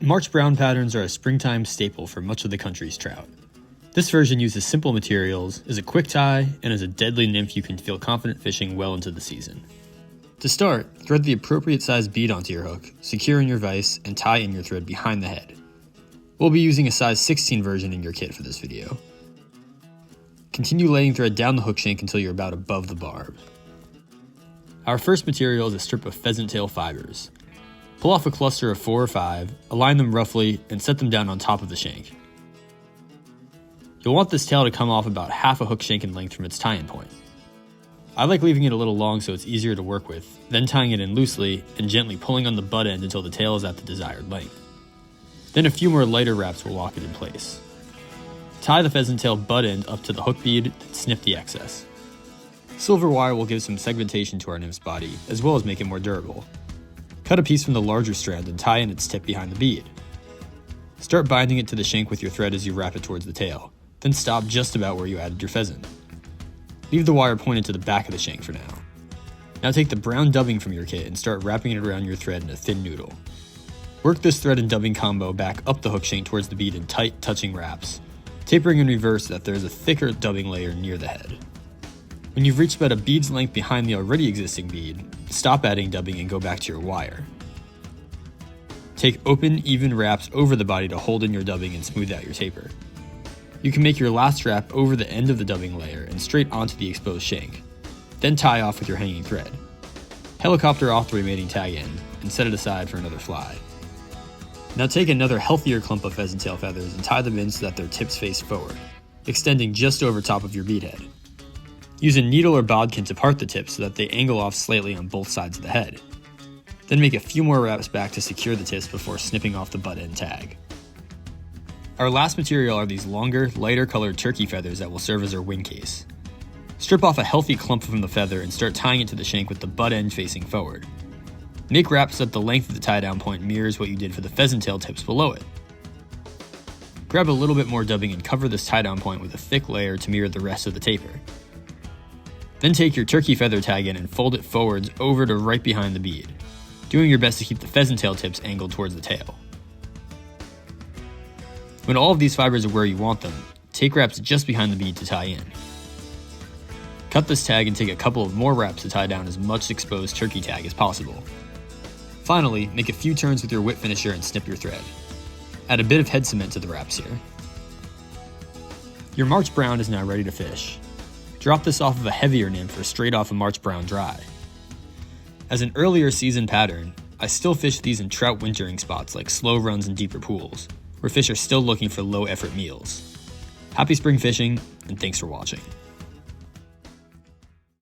March brown patterns are a springtime staple for much of the country's trout. This version uses simple materials, is a quick tie, and is a deadly nymph you can feel confident fishing well into the season. To start, thread the appropriate size bead onto your hook, secure in your vise, and tie in your thread behind the head. We'll be using a size 16 version in your kit for this video. Continue laying thread down the hook shank until you're about above the barb. Our first material is a strip of pheasant tail fibers. Pull off a cluster of 4 or 5, align them roughly, and set them down on top of the shank. You'll want this tail to come off about half a hook shank in length from its tie-in point. I like leaving it a little long so it's easier to work with, then tying it in loosely and gently pulling on the butt end until the tail is at the desired length. Then a few more lighter wraps will lock it in place. Tie the pheasant tail butt end up to the hook bead, then snip the excess. Silver wire will give some segmentation to our nymph's body, as well as make it more durable. Cut a piece from the larger strand and tie in its tip behind the bead. Start binding it to the shank with your thread as you wrap it towards the tail, then stop just about where you added your pheasant. Leave the wire pointed to the back of the shank for now. Now take the brown dubbing from your kit and start wrapping it around your thread in a thin noodle. Work this thread and dubbing combo back up the hook shank towards the bead in tight, touching wraps, tapering in reverse so that there is a thicker dubbing layer near the head. When you've reached about a bead's length behind the already existing bead, stop adding dubbing and go back to your wire. Take open, even wraps over the body to hold in your dubbing and smooth out your taper. You can make your last wrap over the end of the dubbing layer and straight onto the exposed shank, then tie off with your hanging thread. Helicopter off the remaining tag end and set it aside for another fly. Now take another healthier clump of pheasant tail feathers and tie them in so that their tips face forward, extending just over top of your bead head. Use a needle or bodkin to part the tips so that they angle off slightly on both sides of the head. Then make a few more wraps back to secure the tips before snipping off the butt end tag. Our last material are these longer, lighter colored turkey feathers that will serve as our wing case. Strip off a healthy clump from the feather and start tying it to the shank with the butt end facing forward. Make wraps so that the length of the tie down point mirrors what you did for the pheasant tail tips below it. Grab a little bit more dubbing and cover this tie down point with a thick layer to mirror the rest of the taper. Then take your turkey feather tag in and fold it forwards over to right behind the bead, doing your best to keep the pheasant tail tips angled towards the tail. When all of these fibers are where you want them, take wraps just behind the bead to tie in. Cut this tag and take a couple of more wraps to tie down as much exposed turkey tag as possible. Finally, make a few turns with your whip finisher and snip your thread. Add a bit of head cement to the wraps here. Your March brown is now ready to fish. Drop this off of a heavier nymph or straight off a March brown dry. As an earlier season pattern, I still fish these in trout wintering spots like slow runs and deeper pools, where fish are still looking for low effort meals. Happy spring fishing, and thanks for watching.